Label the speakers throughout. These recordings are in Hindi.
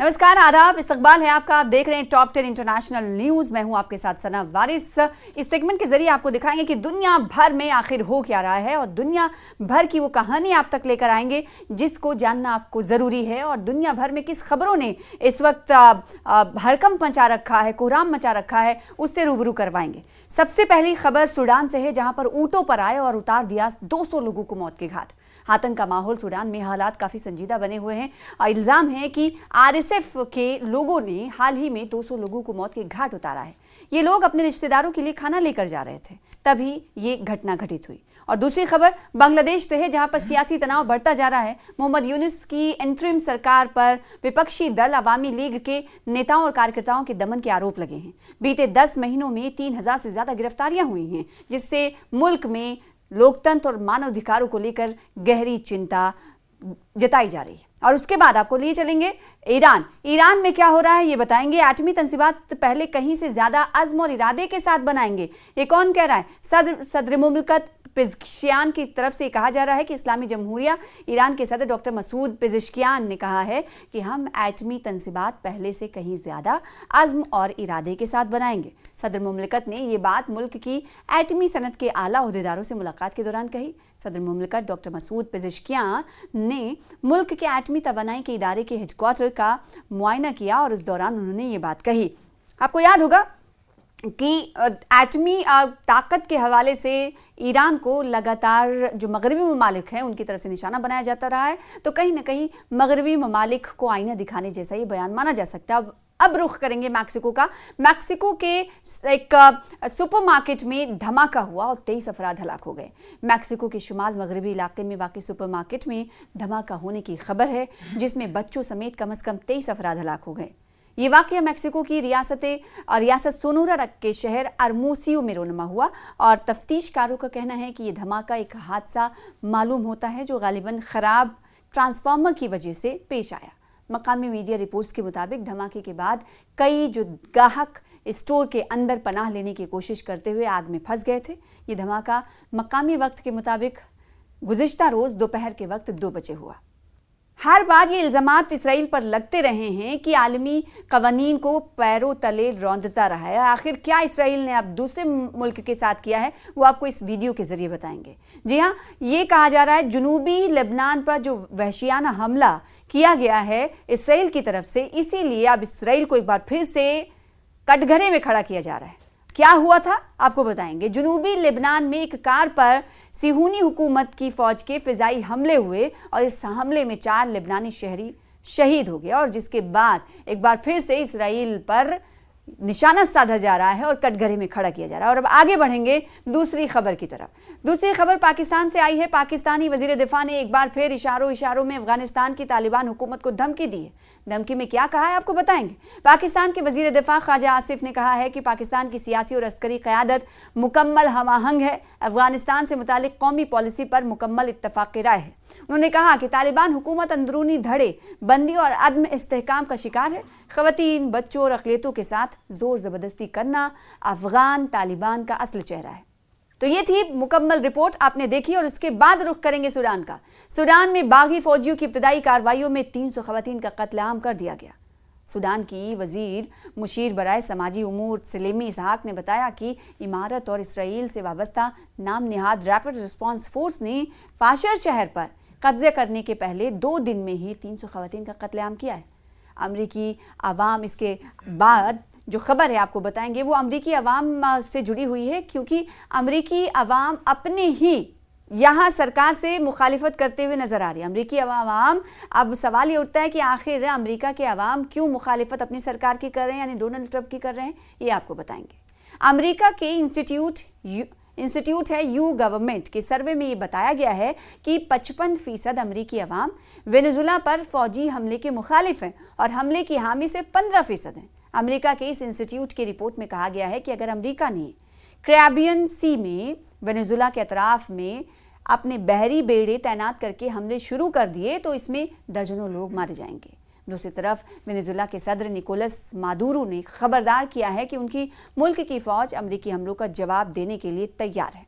Speaker 1: नमस्कार, आदाब, इस्तकबाल है आपका। आप देख रहे हैं टॉप 10 इंटरनेशनल न्यूज। मैं हूं आपके साथ सना वारिस। इस सेगमेंट के जरिए आपको दिखाएंगे कि दुनिया भर में आखिर हो क्या रहा है और दुनिया भर की वो कहानी आप तक लेकर आएंगे जिसको जानना आपको जरूरी है। और दुनिया भर में किस खबरों ने इस वक्त हड़कंप मचा रखा है, कोहराम मचा रखा है, उससे रूबरू करवाएंगे। सबसे पहली खबर सूडान से है, जहां पर ऊंटों पर आए और उतार दिया 200 लोगों को मौत के घाट। आतंक का माहौल सूडान में, हालात काफी संजीदा बने हुए हैं। इल्जाम है कि आरएसएफ के लोगों ने हाल ही में 200 लोगों को मौत के घाट उतारा है। ये लोग अपने रिश्तेदारों के लिए खाना लेकर जा रहे थे, तभी ये घटना घटित हुई। और दूसरी खबर बांग्लादेश से है, जहां पर सियासी तनाव बढ़ता जा रहा है। मोहम्मद यूनुस की इंटरिम सरकार पर विपक्षी दल अवामी लीग के नेताओं और कार्यकर्ताओं के दमन के आरोप लगे हैं। बीते 10 महीनों में 3000 से ज्यादा गिरफ्तारियां हुई हैं, जिससे मुल्क में लोकतंत्र और मानवाधिकारों को लेकर गहरी चिंता जताई जा रही है। और उसके बाद आपको लिए चलेंगे ईरान में क्या हो रहा है ये बताएंगे। एटमी तंसीबात पहले कहीं से ज्यादा अज़्म और इरादे के साथ बनाएंगे। ये कौन कह रहा है? सदर मुमलिकत पेज़ेश्कियान की तरफ से कहा जा रहा है कि इस्लामी जमहूरिया ईरान के सदर डॉक्टर मसूद पेज़ेश्कियान ने कहा है कि हम एटमी तंसीबात पहले से कहीं ज्यादा अज़्म और इरादे के साथ बनाएंगे। सदर मुमलिकत ने ये बात मुल्क की एटमी सनत के आला ओहदेदारों से मुलाकात के दौरान कही। सदर मुमलिकत डॉक्टर मसूद पेज़ेश्कियान ने मुल्क के एटमी तवानाई के इदारे के हेडक्वार्टर का मुआयना किया और उस दौरान उन्होंने ये बात कही। आपको याद होगा कि एटमी ताकत के हवाले से ईरान को लगातार जो मगरबी ममालिक हैं उनकी तरफ से निशाना बनाया जाता रहा है। तो कहीं ना कहीं मगरबी ममालिक को आईना दिखाने जैसा ये बयान माना जा सकता है। अब रुख करेंगे मैक्सिको का। मैक्सिको के एक सुपरमार्केट में धमाका हुआ और 23 अफराद हलाक हो गए। मैक्सिको के शुमाल मगरबी इलाके में वाक़ई सुपरमार्केट में धमाका होने की खबर है, जिसमें बच्चों समेत कम से कम 23 अफराद हलाक हो गए। ये वाक़या मैक्सिको की रियासत सोनोरा के शहर अरमोसियो में रोनमा हुआ और तफ्तीशकारों का कहना है कि ये धमाका एक हादसा मालूम होता है जो गालिबन ख़राब ट्रांसफार्मर की वजह से पेश आया। मकामी मीडिया रिपोर्ट्स के मुताबिक धमाके के बाद कई जो ग्राहक स्टोर के अंदर पनाह लेने की कोशिश करते हुए आग में फंस गए थे। ये धमाका मकामी वक्त के मुताबिक गुज़िश्ता रोज़ दोपहर के वक्त 2 बजे हुआ। हर बार ये इल्ज़ामात इसराइल पर लगते रहे हैं कि आलमी कवानीन को पैरों तले रौंदता रहा है। आखिर क्या इसराइल ने अब दूसरे मुल्क के साथ किया है, वो आपको इस वीडियो के जरिए बताएंगे। जी हाँ, ये कहा जा रहा है जुनूबी लेबनान पर जो वहशियाना हमला किया गया है इसराइल की तरफ से, इसीलिए अब इसराइल को एक बार फिर से कटघरे में खड़ा किया जा रहा है। क्या हुआ था आपको बताएंगे। जुनूबी लेबनान में एक कार पर सिहूनी हुकूमत की फौज के फिजाई हमले हुए और इस हमले में 4 लेबनानी शहरी शहीद हो गए और जिसके बाद एक बार फिर से इसराइल पर निशाना साधा जा रहा है और कटघरे में खड़ा किया जा रहा है। और अब आगे बढ़ेंगे दूसरी खबर की तरफ। दूसरी खबर पाकिस्तान से आई है। पाकिस्तानी वजीर दिफा ने एक बार फिर इशारों में अफगानिस्तान की तालिबान हुकूमत को धमकी दी है। धमकी में क्या कहा है आपको बताएंगे। पाकिस्तान के वजीर दिफा ख्वाजा आसिफ ने कहा है कि पाकिस्तान की सियासी और अस्करी क़यादत मुकम्मल हमाहंग है। अफगानिस्तान से मुतालिक कौमी पॉलिसी पर मुकम्मल इत्तफाक़ राय है। उन्होंने कहा कि तालिबान हुकूमत अंदरूनी धड़े बंदी और अदम इस्तेहकाम का शिकार है। ख़वातीन, बच्चों और अक़लियतों के साथ जोर ज़बरदस्ती करना अफगान तालिबान का असल चेहरा है। तो ये थी मुकम्मल रिपोर्ट आपने देखी और उसके बाद रुख करेंगे सूडान का। सूडान में बागी फौजियों की इब्तदाई कार्रवाइयों में 300 ख़वातीन का कत्लेआम कर दिया गया। सूडान की वजीर मुशीर बराए समाजी उमूर सलेमी इसहाक ने बताया कि इमारत और इसराइल से वाबस्ता नाम निहाद रैपिड रिस्पॉन्स फोर्स ने फाशर शहर पर कब्जे करने के पहले 2 दिन में ही 300 ख़वातीन का कत्लेआम किया है। अमरीकी अवाम, इसके बाद जो खबर है आपको बताएंगे, वो अमरीकी अवाम से जुड़ी हुई है, क्योंकि अमरीकी अवाम अपने ही यहाँ सरकार से मुखालिफत करते हुए नजर आ रही है। अमरीकी अवाम, अब सवाल ये उठता है कि आखिर अमरीका के अवाम क्यों मुखालिफत अपनी सरकार की कर रहे हैं, यानी डोनाल्ड ट्रंप की कर रहे हैं, ये आपको बताएंगे। अमरीका के इंस्टीट्यूट है यू गवर्नमेंट के सर्वे में ये बताया गया है कि 55% अमरीकी अवाम वेनेजुला पर फौजी हमले के मुखालिफ हैं और हमले की हामी सिर्फ 15% हैं। अमेरिका के इस इंस्टीट्यूट की रिपोर्ट में कहा गया है कि अगर अमेरिका ने कैरिबियन सी में वेनेजुला के अतराफ में अपने बहरी बेड़े तैनात करके हमले शुरू कर दिए तो इसमें दर्जनों लोग मारे जाएंगे। दूसरी तरफ वेनेजुला के सदर निकोलस मादुरो ने खबरदार किया है कि उनकी मुल्क की फौज अमेरिकी हमलों का जवाब देने के लिए तैयार है।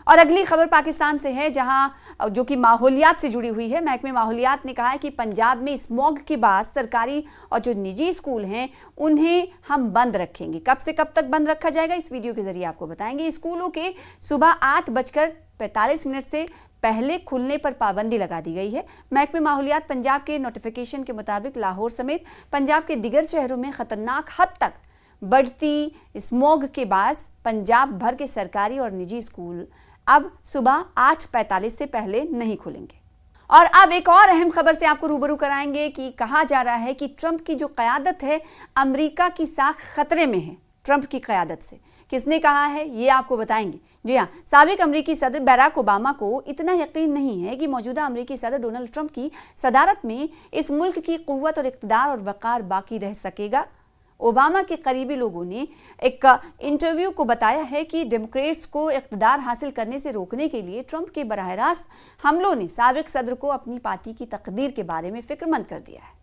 Speaker 1: और अगली खबर पाकिस्तान से है, जहां जो कि माहौलियात से जुड़ी हुई है। महकमे माहौलियात ने कहा है कि पंजाब में स्मॉग के बाद सरकारी और जो निजी स्कूल हैं उन्हें हम बंद रखेंगे। कब से कब तक बंद रखा जाएगा, इस वीडियो के जरिए आपको बताएंगे। स्कूलों के सुबह 8:45 से पहले खुलने पर पाबंदी लगा दी गई है। महकमे माहौलियात पंजाब के नोटिफिकेशन के मुताबिक लाहौर समेत पंजाब के दिगर शहरों में खतरनाक हद तक बढ़ती स्मॉग के बाद पंजाब भर के सरकारी और निजी स्कूल अब सुबह 8:45 से पहले नहीं खुलेंगे। और अब एक और अहम खबर से आपको रूबरू कराएंगे कि कहा जा रहा है कि ट्रंप की जो क़यादत है, अमेरिका की साख खतरे में है। ट्रंप की क़यादत से किसने कहा है ये आपको बताएंगे। जी हाँ, साबिक अमेरिकी सदर बराक ओबामा को इतना यकीन नहीं है कि मौजूदा अमेरिकी सदर डोनाल्ड ट्रंप की सदारत में इस मुल्क की क़ुव्वत और इक़्तिदार और वक़ार बाकी रह सकेगा। ओबामा के करीबी लोगों ने एक इंटरव्यू को बताया है कि डेमोक्रेट्स को इक़्तिदार हासिल करने से रोकने के लिए ट्रंप के बराह रास्त हमलों ने साबिक सदर को अपनी पार्टी की तकदीर के बारे में फ़िक्रमंद कर दिया है।